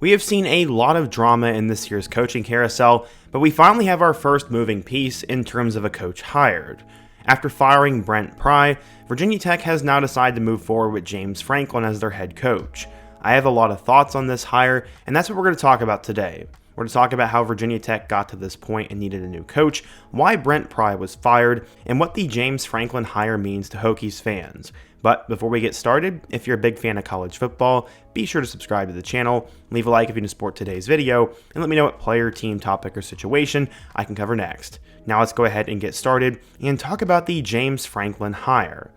We have seen a lot of drama in this year's coaching carousel, but we finally have our first moving piece in terms of a coach hired. After firing Brent Pry, Virginia Tech has now decided to move forward with James Franklin as their head coach. I have a lot of thoughts on this hire, and that's what we're going to talk about today. We're going to talk about how Virginia Tech got to this point and needed a new coach, why Brent Pry was fired, and what the James Franklin hire means to Hokies fans. But before we get started, if you're a big fan of college football, be sure to subscribe to the channel, leave a like if you support today's video, and let me know what player, team, topic, or situation I can cover next. Now let's go ahead and get started and talk about the James Franklin hire.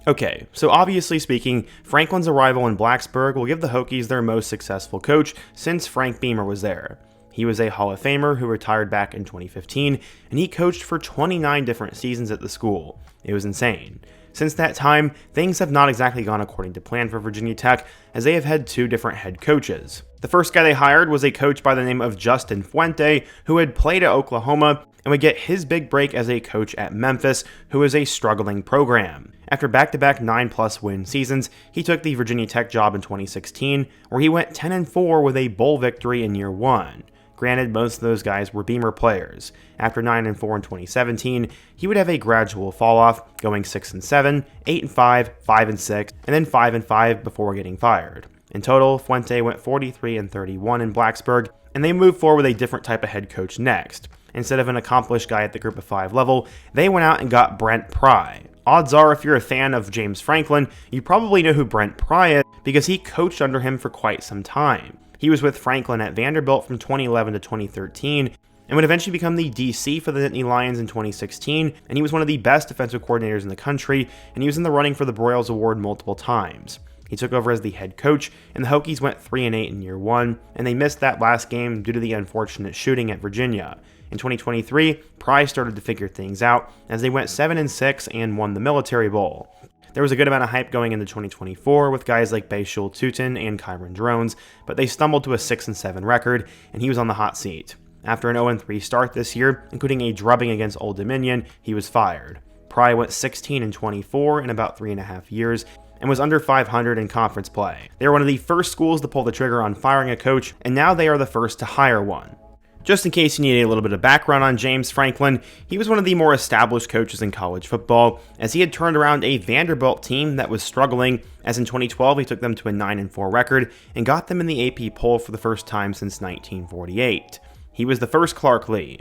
Okay, so obviously speaking, Franklin's arrival in Blacksburg will give the Hokies their most successful coach since Frank Beamer was there. He was a Hall of Famer who retired back in 2015, and he coached for 29 different seasons at the school. It was insane. Since that time, things have not exactly gone according to plan for Virginia Tech, as they have had two different head coaches. The first guy they hired was a coach by the name of Justin Fuente, who had played at Oklahoma and would get his big break as a coach at Memphis, who is a struggling program. After back-to-back 9+ win seasons, he took the Virginia Tech job in 2016, where he went 10-4 with a bowl victory in year one. Granted, most of those guys were Beamer players. After 9-4 in 2017, he would have a gradual fall-off, going 6-7, 8-5, 5-6, and then 5-5 before getting fired. In total, Fuente went 43-31 in Blacksburg, and they moved forward with a different type of head coach next. Instead of an accomplished guy at the Group of 5 level, they went out and got Brent Pry. Odds are, if you're a fan of James Franklin, you probably know who Brent Pry is because he coached under him for quite some time. He was with Franklin at Vanderbilt from 2011 to 2013 and would eventually become the DC for the Nittany Lions in 2016, and he was one of the best defensive coordinators in the country, and he was in the running for the Broyles Award multiple times. He took over as the head coach, and the Hokies went 3-8 in year one, and they missed that last game due to the unfortunate shooting at Virginia. In 2023, Pry started to figure things out as they went 7-6 and won the Military Bowl. There was a good amount of hype going into 2024 with guys like Bayshul Tutin and Kyron Drones, but they stumbled to a 6-7 record, and he was on the hot seat. After an 0-3 start this year, including a drubbing against Old Dominion, he was fired. Pry went 16-24 in about 3.5 years, and was under 500 in conference play. They were one of the first schools to pull the trigger on firing a coach, and now they are the first to hire one. Just in case you need a little bit of background on James Franklin, he was one of the more established coaches in college football, as he had turned around a Vanderbilt team that was struggling, as in 2012 he took them to a 9-4 record and got them in the AP poll for the first time since 1948. He was the first Clark Lee.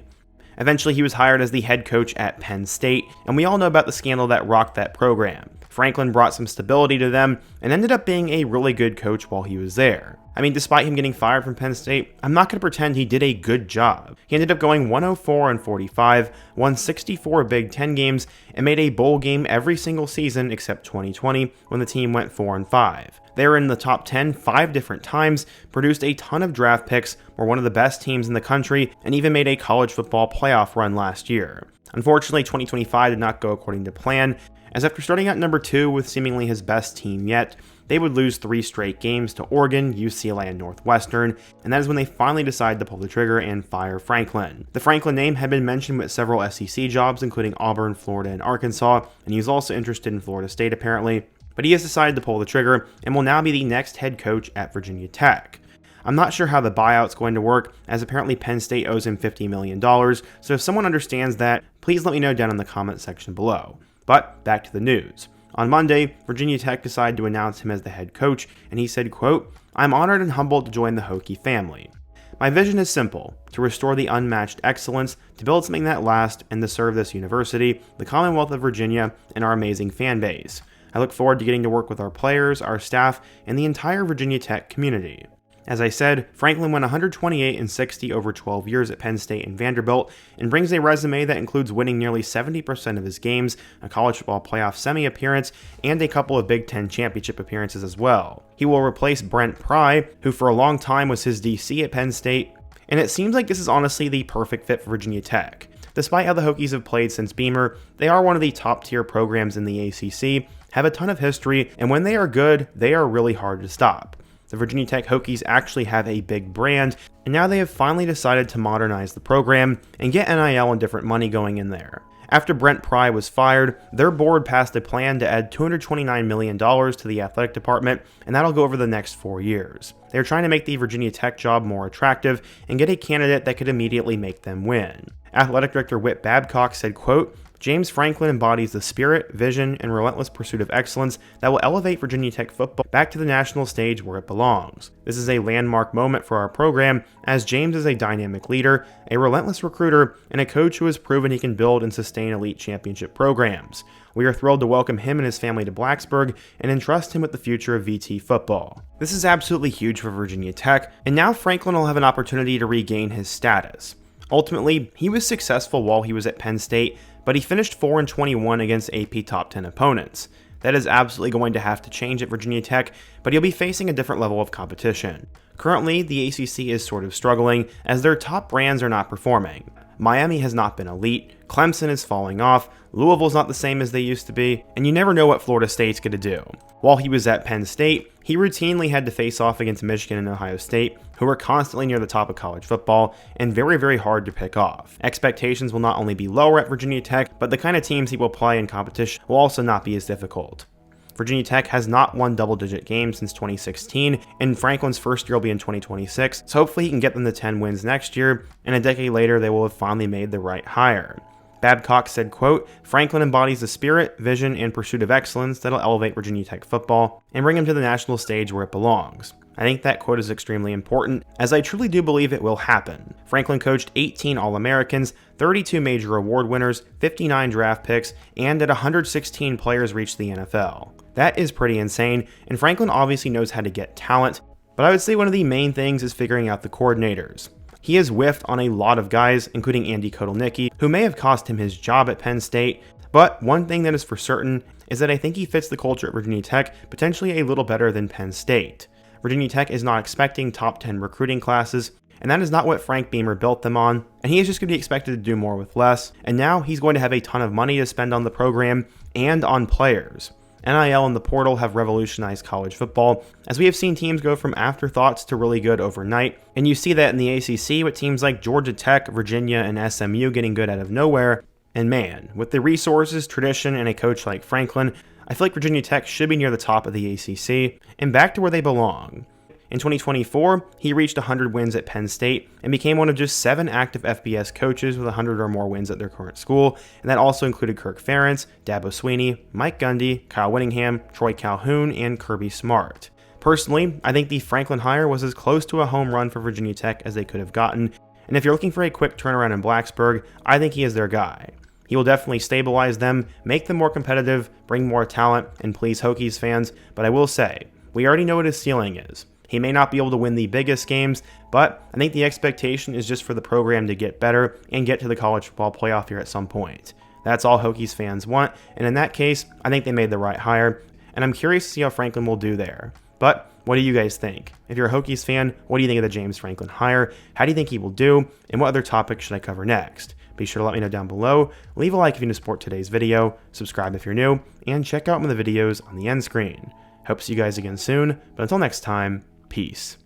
Eventually he was hired as the head coach at Penn State, and we all know about the scandal that rocked that program. Franklin brought some stability to them and ended up being a really good coach while he was there. I mean, despite him getting fired from Penn State, I'm not going to pretend he did a good job. He ended up going 104-45, won 64 Big Ten games, and made a bowl game every single season except 2020 when the team went 4-5. They were in the top 10 5 different times, produced a ton of draft picks, were one of the best teams in the country, and even made a college football playoff run last year. Unfortunately, 2025 did not go according to plan, as after starting at number 2 with seemingly his best team yet, they would lose 3 straight games to Oregon, UCLA, and Northwestern, and that is when they finally decided to pull the trigger and fire Franklin. The Franklin name had been mentioned with several SEC jobs, including Auburn, Florida, and Arkansas, and he was also interested in Florida State apparently, but he has decided to pull the trigger and will now be the next head coach at Virginia Tech. I'm not sure how the buyout's going to work, as apparently Penn State owes him $50 million, so if someone understands that, please let me know down in the comment section below. But back to the news. On Monday, Virginia Tech decided to announce him as the head coach, and he said, quote, "I'm honored and humbled to join the Hokie family. My vision is simple, to restore the unmatched excellence, to build something that lasts, and to serve this university, the Commonwealth of Virginia, and our amazing fan base. I look forward to getting to work with our players, our staff, and the entire Virginia Tech community." As I said, Franklin went 128-60 over 12 years at Penn State and Vanderbilt, and brings a resume that includes winning nearly 70% of his games, a college football playoff semi-appearance, and a couple of Big Ten championship appearances as well. He will replace Brent Pry, who for a long time was his DC at Penn State, and it seems like this is honestly the perfect fit for Virginia Tech. Despite how the Hokies have played since Beamer, they are one of the top-tier programs in the ACC, have a ton of history, and when they are good, they are really hard to stop. The Virginia Tech Hokies actually have a big brand, and now they have finally decided to modernize the program and get NIL and different money going in there. After Brent Pry was fired, their board passed a plan to add $229 million to the athletic department, and that'll go over the next 4 years. They're trying to make the Virginia Tech job more attractive and get a candidate that could immediately make them win. Athletic Director Whit Babcock said, quote, "James Franklin embodies the spirit, vision, and relentless pursuit of excellence that will elevate Virginia Tech football back to the national stage where it belongs. This is a landmark moment for our program, as James is a dynamic leader, a relentless recruiter, and a coach who has proven he can build and sustain elite championship programs. We are thrilled to welcome him and his family to Blacksburg and entrust him with the future of VT football." This is absolutely huge for Virginia Tech, and now Franklin will have an opportunity to regain his status. Ultimately, he was successful while he was at Penn State, but he finished 4-21 against AP top 10 opponents. That is absolutely going to have to change at Virginia Tech, but he'll be facing a different level of competition. Currently, the ACC is sort of struggling, as their top brands are not performing. Miami has not been elite, Clemson is falling off, Louisville's not the same as they used to be, and you never know what Florida State's going to do. While he was at Penn State, he routinely had to face off against Michigan and Ohio State, who were constantly near the top of college football and very, very hard to pick off. Expectations will not only be lower at Virginia Tech, but the kind of teams he will play in competition will also not be as difficult. Virginia Tech has not won double-digit games since 2016, and Franklin's first year will be in 2026, so hopefully he can get them to 10 wins next year, and a decade later they will have finally made the right hire. Babcock said, quote, "Franklin embodies the spirit, vision, and pursuit of excellence that'll elevate Virginia Tech football and bring him to the national stage where it belongs." I think that quote is extremely important, as I truly do believe it will happen. Franklin coached 18 All-Americans, 32 major award winners, 59 draft picks, and at 116 players reached the NFL. That is pretty insane, and Franklin obviously knows how to get talent, but I would say one of the main things is figuring out the coordinators. He has whiffed on a lot of guys, including Andy Kotelnicki, who may have cost him his job at Penn State, but one thing that is for certain is that I think he fits the culture at Virginia Tech potentially a little better than Penn State. Virginia Tech is not expecting top 10 recruiting classes, and that is not what Frank Beamer built them on, and he is just going to be expected to do more with less, and now he's going to have a ton of money to spend on the program and on players. NIL and the portal have revolutionized college football, as we have seen teams go from afterthoughts to really good overnight, and you see that in the ACC with teams like Georgia Tech, Virginia, and SMU getting good out of nowhere. And man, with the resources, tradition, and a coach like Franklin, I feel like Virginia Tech should be near the top of the ACC and back to where they belong. In 2024, he reached 100 wins at Penn State and became one of just 7 active FBS coaches with 100 or more wins at their current school, and that also included Kirk Ferentz, Dabo Swinney, Mike Gundy, Kyle Whittingham, Troy Calhoun, and Kirby Smart. Personally, I think the Franklin hire was as close to a home run for Virginia Tech as they could have gotten, and if you're looking for a quick turnaround in Blacksburg, I think he is their guy. He will definitely stabilize them, make them more competitive, bring more talent, and please Hokies fans, but I will say, we already know what his ceiling is. He may not be able to win the biggest games, but I think the expectation is just for the program to get better and get to the college football playoff here at some point. That's all Hokies fans want, and in that case, I think they made the right hire, and I'm curious to see how Franklin will do there. But what do you guys think? If you're a Hokies fan, what do you think of the James Franklin hire? How do you think he will do, and what other topics should I cover next? Be sure to let me know down below, leave a like if you want to support today's video, subscribe if you're new, and check out one of the videos on the end screen. Hope to see you guys again soon, but until next time, peace.